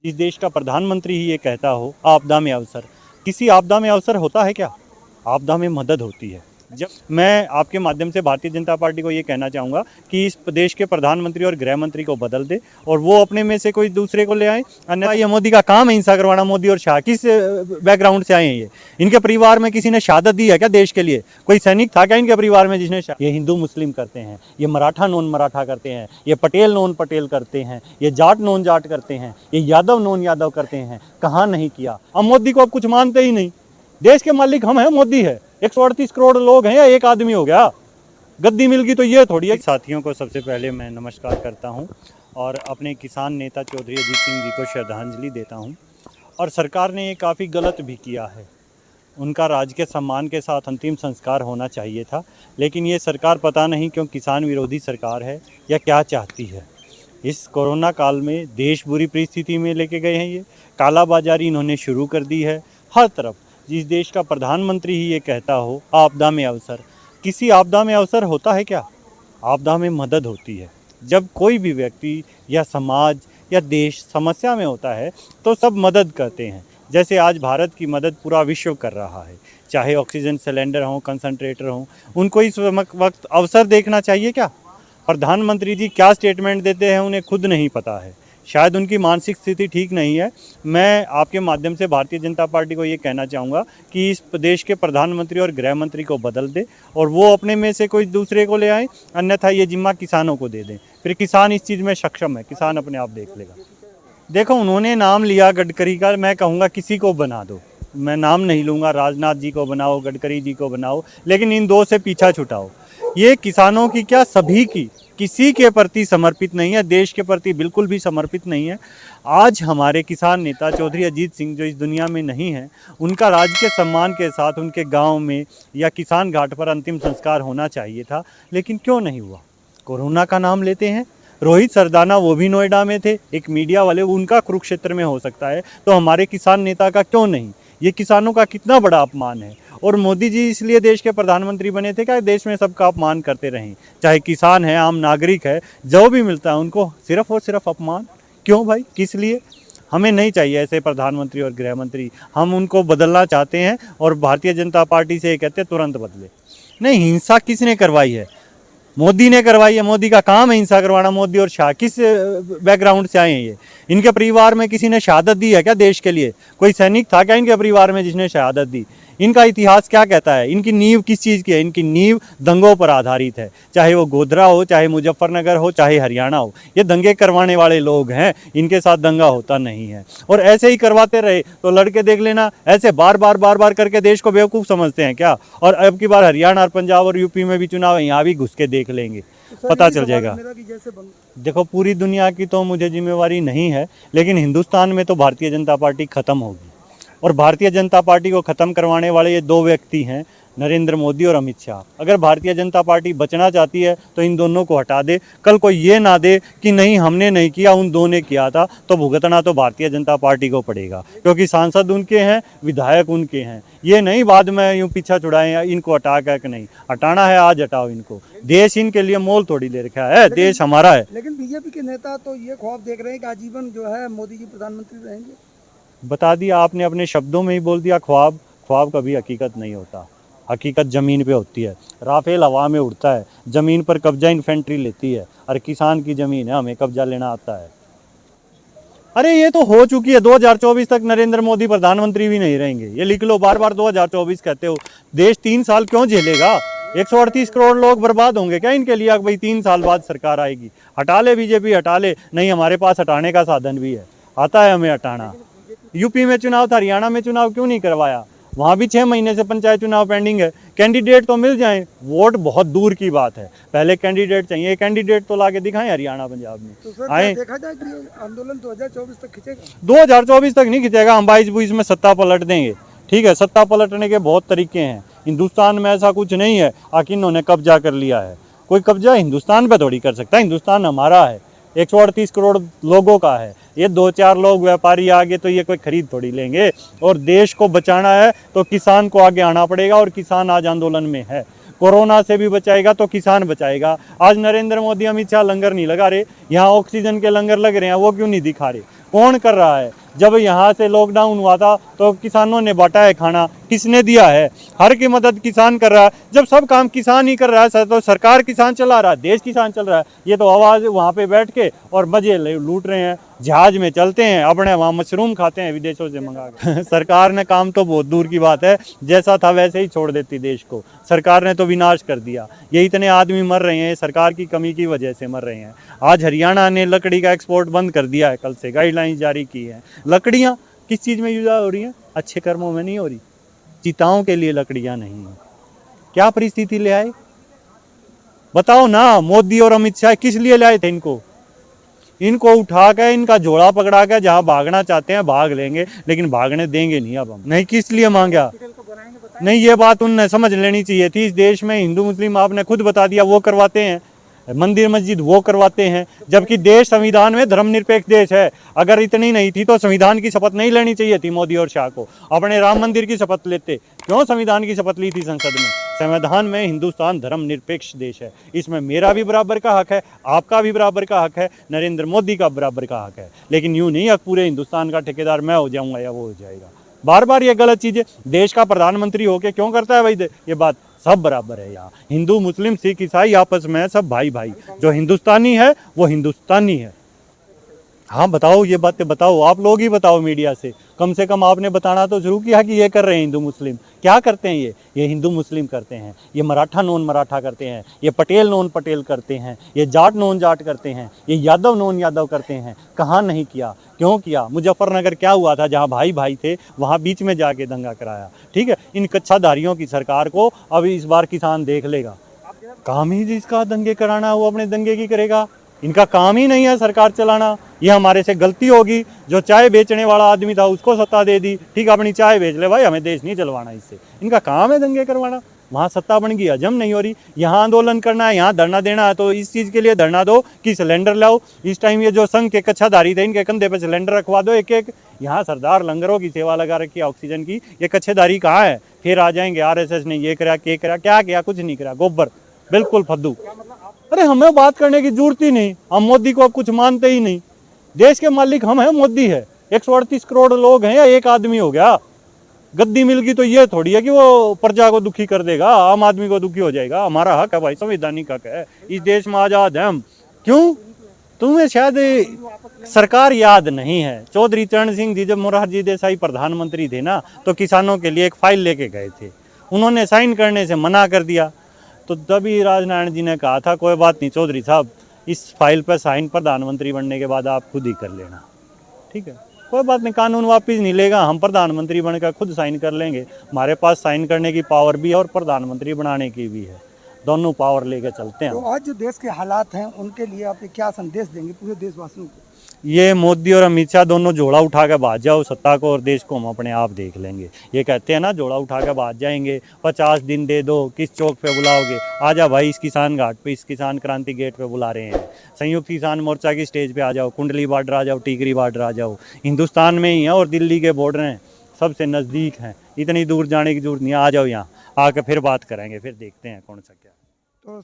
इस देश का प्रधानमंत्री ही ये कहता हो आपदा में अवसर। किसी आपदा में अवसर होता है क्या? आपदा में मदद होती है। जब मैं आपके माध्यम से भारतीय जनता पार्टी को ये कहना चाहूँगा कि इस देश के प्रधानमंत्री और गृह मंत्री को बदल दे और वो अपने में से कोई दूसरे को ले आए। अन्यथा ये मोदी का काम है हिंसा करवाना। मोदी और शाह किस बैकग्राउंड से आए हैं ये? इनके परिवार में किसी ने शहादत दी है क्या देश के लिए? कोई सैनिक था क्या इनके परिवार में जिसने ये हिंदू मुस्लिम करते हैं, ये मराठा नॉन मराठा करते हैं, ये पटेल नॉन पटेल करते हैं, ये जाट नॉन जाट करते हैं, ये यादव नॉन यादव करते हैं। कहाँ नहीं किया? अब मोदी को अब कुछ मानते ही नहीं। देश के मालिक हम हैं, मोदी है। 138 करोड़ लोग हैं या एक आदमी हो गया? गद्दी मिल गई तो ये थोड़ी है। साथियों को सबसे पहले मैं नमस्कार करता हूं और अपने किसान नेता चौधरी अजीत सिंह जी को श्रद्धांजलि देता हूं। और सरकार ने ये काफ़ी गलत भी किया है। उनका राजकीय सम्मान के साथ अंतिम संस्कार होना चाहिए था, लेकिन ये सरकार पता नहीं क्यों किसान विरोधी सरकार है या क्या चाहती है। इस कोरोना काल में देश बुरी परिस्थिति में लेके गए हैं। ये कालाबाजारी इन्होंने शुरू कर दी है हर तरफ। जिस देश का प्रधानमंत्री ही ये कहता हो आपदा में अवसर। किसी आपदा में अवसर होता है क्या? आपदा में मदद होती है। जब कोई भी व्यक्ति या समाज या देश समस्या में होता है तो सब मदद करते हैं। जैसे आज भारत की मदद पूरा विश्व कर रहा है, चाहे ऑक्सीजन सिलेंडर हो, कंसंट्रेटर हो। उनको इस वक्त अवसर देखना चाहिए क्या? प्रधानमंत्री जी क्या स्टेटमेंट देते हैं उन्हें खुद नहीं पता है। शायद उनकी मानसिक स्थिति ठीक नहीं है। मैं आपके माध्यम से भारतीय जनता पार्टी को ये कहना चाहूँगा कि इस देश के प्रधानमंत्री और गृह मंत्री को बदल दे और वो अपने में से कोई दूसरे को ले आए। अन्यथा ये जिम्मा किसानों को दे दें। फिर किसान इस चीज़ में सक्षम है, किसान अपने आप देख लेगा। देखो, उन्होंने नाम लिया गडकरी का, मैं कहूँगा किसी को बना दो। मैं नाम नहीं लूँगा, राजनाथ जी को बनाओ, गडकरी जी को बनाओ, लेकिन इन दो से पीछा छुटाओ। ये किसानों की क्या, सभी की, किसी के प्रति समर्पित नहीं है, देश के प्रति बिल्कुल भी समर्पित नहीं है। आज हमारे किसान नेता चौधरी अजीत सिंह जो इस दुनिया में नहीं है, उनका राजकीय सम्मान के साथ उनके गांव में या किसान घाट पर अंतिम संस्कार होना चाहिए था, लेकिन क्यों नहीं हुआ? कोरोना का नाम लेते हैं। रोहित सरदाना वो भी नोएडा में थे, एक मीडिया वाले, उनका कुरुक्षेत्र में हो सकता है, तो हमारे किसान नेता का क्यों नहीं? ये किसानों का कितना बड़ा अपमान है। और मोदी जी इसलिए देश के प्रधानमंत्री बने थे क्या देश में सबका अपमान करते रहें? चाहे किसान है, आम नागरिक है, जो भी मिलता है उनको सिर्फ और सिर्फ अपमान। क्यों भाई, किस लिए? हमें नहीं चाहिए ऐसे प्रधानमंत्री और गृह मंत्री। हम उनको बदलना चाहते हैं और भारतीय जनता पार्टी से ये कहते हैं तुरंत बदले। नहीं, हिंसा किसने करवाई है? मोदी ने करवाई है। मोदी का काम है हिंसा करवाना। मोदी और शाह किस बैकग्राउंड से आए हैं ये? इनके परिवार में किसी ने शहादत दी है क्या देश के लिए? कोई सैनिक था क्या इनके परिवार में जिसने शहादत दी? इनका इतिहास क्या कहता है? इनकी नींव किस चीज़ की है? इनकी नींव दंगों पर आधारित है। चाहे वो गोधरा हो, चाहे मुजफ्फरनगर हो, चाहे हरियाणा हो, ये दंगे करवाने वाले लोग हैं। इनके साथ दंगा होता नहीं है और ऐसे ही करवाते रहे तो लड़के देख लेना, ऐसे बार बार करके देश को बेवकूफ़ समझते हैं क्या? और अब की बार हरियाणा और पंजाब और यूपी में भी चुनाव है, यहाँ भी घुस के देख लेंगे, पता चल जाएगा। देखो, पूरी दुनिया की तो मुझे जिम्मेवारी नहीं है, लेकिन हिंदुस्तान में तो भारतीय जनता पार्टी खत्म होगी। और भारतीय जनता पार्टी को ख़त्म करवाने वाले ये दो व्यक्ति हैं, नरेंद्र मोदी और अमित शाह। अगर भारतीय जनता पार्टी बचना चाहती है तो इन दोनों को हटा दे। कल को ये ना दे कि नहीं हमने नहीं किया, उन दो ने किया था, तो भुगतना तो भारतीय जनता पार्टी को पड़ेगा, क्योंकि सांसद उनके हैं, विधायक उनके हैं। ये नहीं बाद में यूँ पीछा छुड़ाएं इनको हटा कर, नहीं हटाना है आज हटाओ इनको। देश इनके लिए मोल थोड़ी ले रखा है, देश हमारा है। लेकिन बीजेपी के नेता तो ये ख्वाब देख रहे हैं कि आजीवन जो है मोदी जी प्रधानमंत्री रहेंगे। बता दिया आपने, अपने शब्दों में ही बोल दिया। ख्वाब ख्वाब कभी हकीकत नहीं होता। हकीकत ज़मीन पे होती है। राफेल हवा में उड़ता है, ज़मीन पर कब्जा इन्फेंट्री लेती है, और किसान की ज़मीन है, हमें कब्जा लेना आता है। अरे ये तो हो चुकी है। 2024 तक नरेंद्र मोदी प्रधानमंत्री भी नहीं रहेंगे, ये लिख लो। बार बार 2024 कहते हो। देश 3 साल क्यों झेलेगा? 138 करोड़ लोग बर्बाद होंगे क्या इनके लिए? भाई 3 साल बाद सरकार आएगी, हटा ले बीजेपी, हटा ले। नहीं, हमारे पास हटाने का साधन भी है, आता है हमें हटाना। यूपी में चुनाव था, हरियाणा में चुनाव क्यों नहीं करवाया? वहाँ भी 6 महीने से पंचायत चुनाव पेंडिंग है। कैंडिडेट तो मिल जाएं, वोट बहुत दूर की बात है, पहले कैंडिडेट चाहिए। कैंडिडेट तो लाके दिखाएं हरियाणा पंजाब में। तो सर आए देखा जाए कि आंदोलन 2024 तक खिंचेगा? 2024 तक नहीं खिंचेगा। हम 22 में सत्ता पलट देंगे। ठीक है, सत्ता पलटने के बहुत तरीके हैं। हिंदुस्तान में ऐसा कुछ नहीं है आखिर इन्होंने कब्जा कर लिया है। कोई कब्जा हिंदुस्तान पे थोड़ी कर सकता है। हिंदुस्तान हमारा है, 138 करोड़ लोगों का है। ये 2-4 लोग व्यापारी आगे तो ये कोई खरीद थोड़ी लेंगे। और देश को बचाना है तो किसान को आगे आना पड़ेगा, और किसान आज आंदोलन में है। कोरोना से भी बचाएगा तो किसान बचाएगा। आज नरेंद्र मोदी, अमित शाह लंगर नहीं लगा रहे, यहाँ ऑक्सीजन के लंगर लग रहे हैं, वो क्यों नहीं दिखा रहे? कौन कर रहा है? जब यहाँ से लॉकडाउन हुआ था तो किसानों ने बांटा है खाना, किसने दिया है? हर की मदद किसान कर रहा है। जब सब काम किसान ही कर रहा है तो सरकार किसान चला रहा है, देश किसान चल रहा है। ये तो आवाज़ वहाँ पे बैठ के और मजे लूट रहे हैं, जहाज में चलते हैं, अपने वहाँ मशरूम खाते हैं विदेशों से मंगा के। सरकार ने काम तो बहुत दूर की बात है, जैसा था वैसे ही छोड़ देती देश को। सरकार ने तो विनाश कर दिया। ये इतने आदमी मर रहे हैं, सरकार की कमी की वजह से मर रहे हैं। आज हरियाणा ने लकड़ी का एक्सपोर्ट बंद कर दिया है, कल से गाइडलाइंस जारी की है। लकड़ियाँ किस चीज़ में यूज हो रही हैं? अच्छे कर्मों में नहीं हो रही। चिताओं के लिए लकड़ियाँ नहीं हैं। क्या परिस्थिति ले आए बताओ ना? मोदी और अमित शाह किस लिए लाए थे इनको उठा के, इनका झोला पकड़ा के जहाँ भागना चाहते हैं भाग लेंगे, लेकिन भागने देंगे नहीं। अब हम नहीं, किस लिए मांगा नहीं, ये बात उनने समझ लेनी चाहिए थी। इस देश में हिंदू मुस्लिम आपने खुद बता दिया वो करवाते हैं, मंदिर मस्जिद वो करवाते हैं, जबकि देश संविधान में धर्मनिरपेक्ष देश है। अगर इतनी नहीं थी तो संविधान की शपथ नहीं लेनी चाहिए थी मोदी और शाह को, अपने राम मंदिर की शपथ लेते। क्यों संविधान की शपथ ली थी संसद में? संविधान में हिंदुस्तान धर्मनिरपेक्ष देश है, इसमें मेरा भी बराबर का हक है, आपका भी बराबर का हक है, नरेंद्र मोदी का बराबर का हक है। लेकिन यूं नहीं पूरे हिंदुस्तान का ठेकेदार मैं हो जाऊंगा या वो हो जाएगा। बार बार ये गलत चीज़ है। देश का प्रधानमंत्री होके क्यों करता है भाई ये बात? सब बराबर है यहाँ, हिंदू मुस्लिम सिख ईसाई आपस में सब भाई भाई। जो हिंदुस्तानी है वो हिंदुस्तानी है। हाँ बताओ, ये बातें बताओ, आप लोग ही बताओ मीडिया से कम आपने बताना तो शुरू किया कि ये कर रहे हैं हिंदू मुस्लिम। क्या करते हैं ये हिंदू मुस्लिम करते हैं, ये मराठा नॉन मराठा करते हैं, ये पटेल नॉन पटेल करते हैं, ये जाट नॉन जाट करते हैं, ये यादव नॉन यादव करते हैं। कहाँ नहीं किया? क्यों किया? मुजफ्फरनगर क्या हुआ था? जहाँ भाई भाई थे वहाँ बीच में जाके दंगा कराया। ठीक है, इन कच्छाधारियों की सरकार को अब इस बार किसान देख लेगा। काम ही जिसका दंगे कराना वो अपने दंगे की करेगा। इनका काम ही नहीं है सरकार चलाना। ये हमारे से गलती होगी, जो चाय बेचने वाला आदमी था उसको सत्ता दे दी। ठीक है, अपनी चाय बेच ले भाई, हमें देश नहीं चलवाना इससे। इनका काम है दंगे करवाना। वहाँ सत्ता बन गई, हजम नहीं हो रही। यहाँ आंदोलन करना है, यहाँ धरना देना है तो इस चीज़ के लिए धरना दो कि सिलेंडर लाओ। इस टाइम ये जो संघ के कच्छाधारी थे इनके कंधे पे सिलेंडर रखवा दो एक एक। यहाँ सरदार लंगरों की सेवा लगा रखी है ऑक्सीजन की, ये कच्छेदारी कहाँ है? फिर आ जाएंगे RSS ने ये करा क्या किया? कुछ नहीं करा, गोबर बिल्कुल फद्दू। अरे हमें बात करने की जरूरत ही नहीं, हम मोदी को अब कुछ मानते ही नहीं। देश के मालिक हम हैं, मोदी है। 138 करोड़ लोग हैं या एक आदमी हो गया? गद्दी मिल गई तो ये थोड़ी है कि वो प्रजा को दुखी कर देगा, आम आदमी को दुखी हो जाएगा। हमारा हक है भाई, संवैधानिक हक है। इस देश में आजाद है हम। क्यों? तुम्हें शायद सरकार याद नहीं है। चौधरी चरण सिंह जी जब मोरारजी देसाई प्रधानमंत्री थे ना, तो किसानों के लिए एक फाइल लेके गए थे, उन्होंने साइन करने से मना कर दिया। तो तभी राजनारायण जी ने कहा था कोई बात नहीं चौधरी साहब, इस फाइल पर साइन प्रधानमंत्री बनने के बाद आप खुद ही कर लेना। ठीक है, कोई बात नहीं, कानून वापस नहीं लेगा, हम प्रधानमंत्री बनकर खुद साइन कर लेंगे। हमारे पास साइन करने की पावर भी है और प्रधानमंत्री बनाने की भी है, दोनों पावर लेके चलते हैं। तो आज जो देश के हालात हैं उनके लिए आप क्या संदेश देंगे पूरे देशवासियों को? ये मोदी और अमित शाह दोनों जोड़ा उठा के भाग जाओ सत्ता को, और देश को हम अपने आप देख लेंगे। ये कहते हैं ना जोड़ा उठा के भाग जाएंगे, 50 दिन दे दो, किस चौक पे बुलाओगे? आजा भाई, इस किसान घाट पे, इस किसान क्रांति गेट पे बुला रहे हैं। संयुक्त किसान मोर्चा की स्टेज पे आ जाओ, कुंडली बॉर्डर आ जाओ, टीकरी बॉर्डर आ जाओ। हिंदुस्तान में ही है और दिल्ली के बॉर्डर हैं, सबसे नज़दीक हैं, इतनी दूर जाने की जरूरत नहीं है। आ जाओ यहाँ, आके फिर बात करेंगे, फिर देखते हैं कौन सा क्या। तो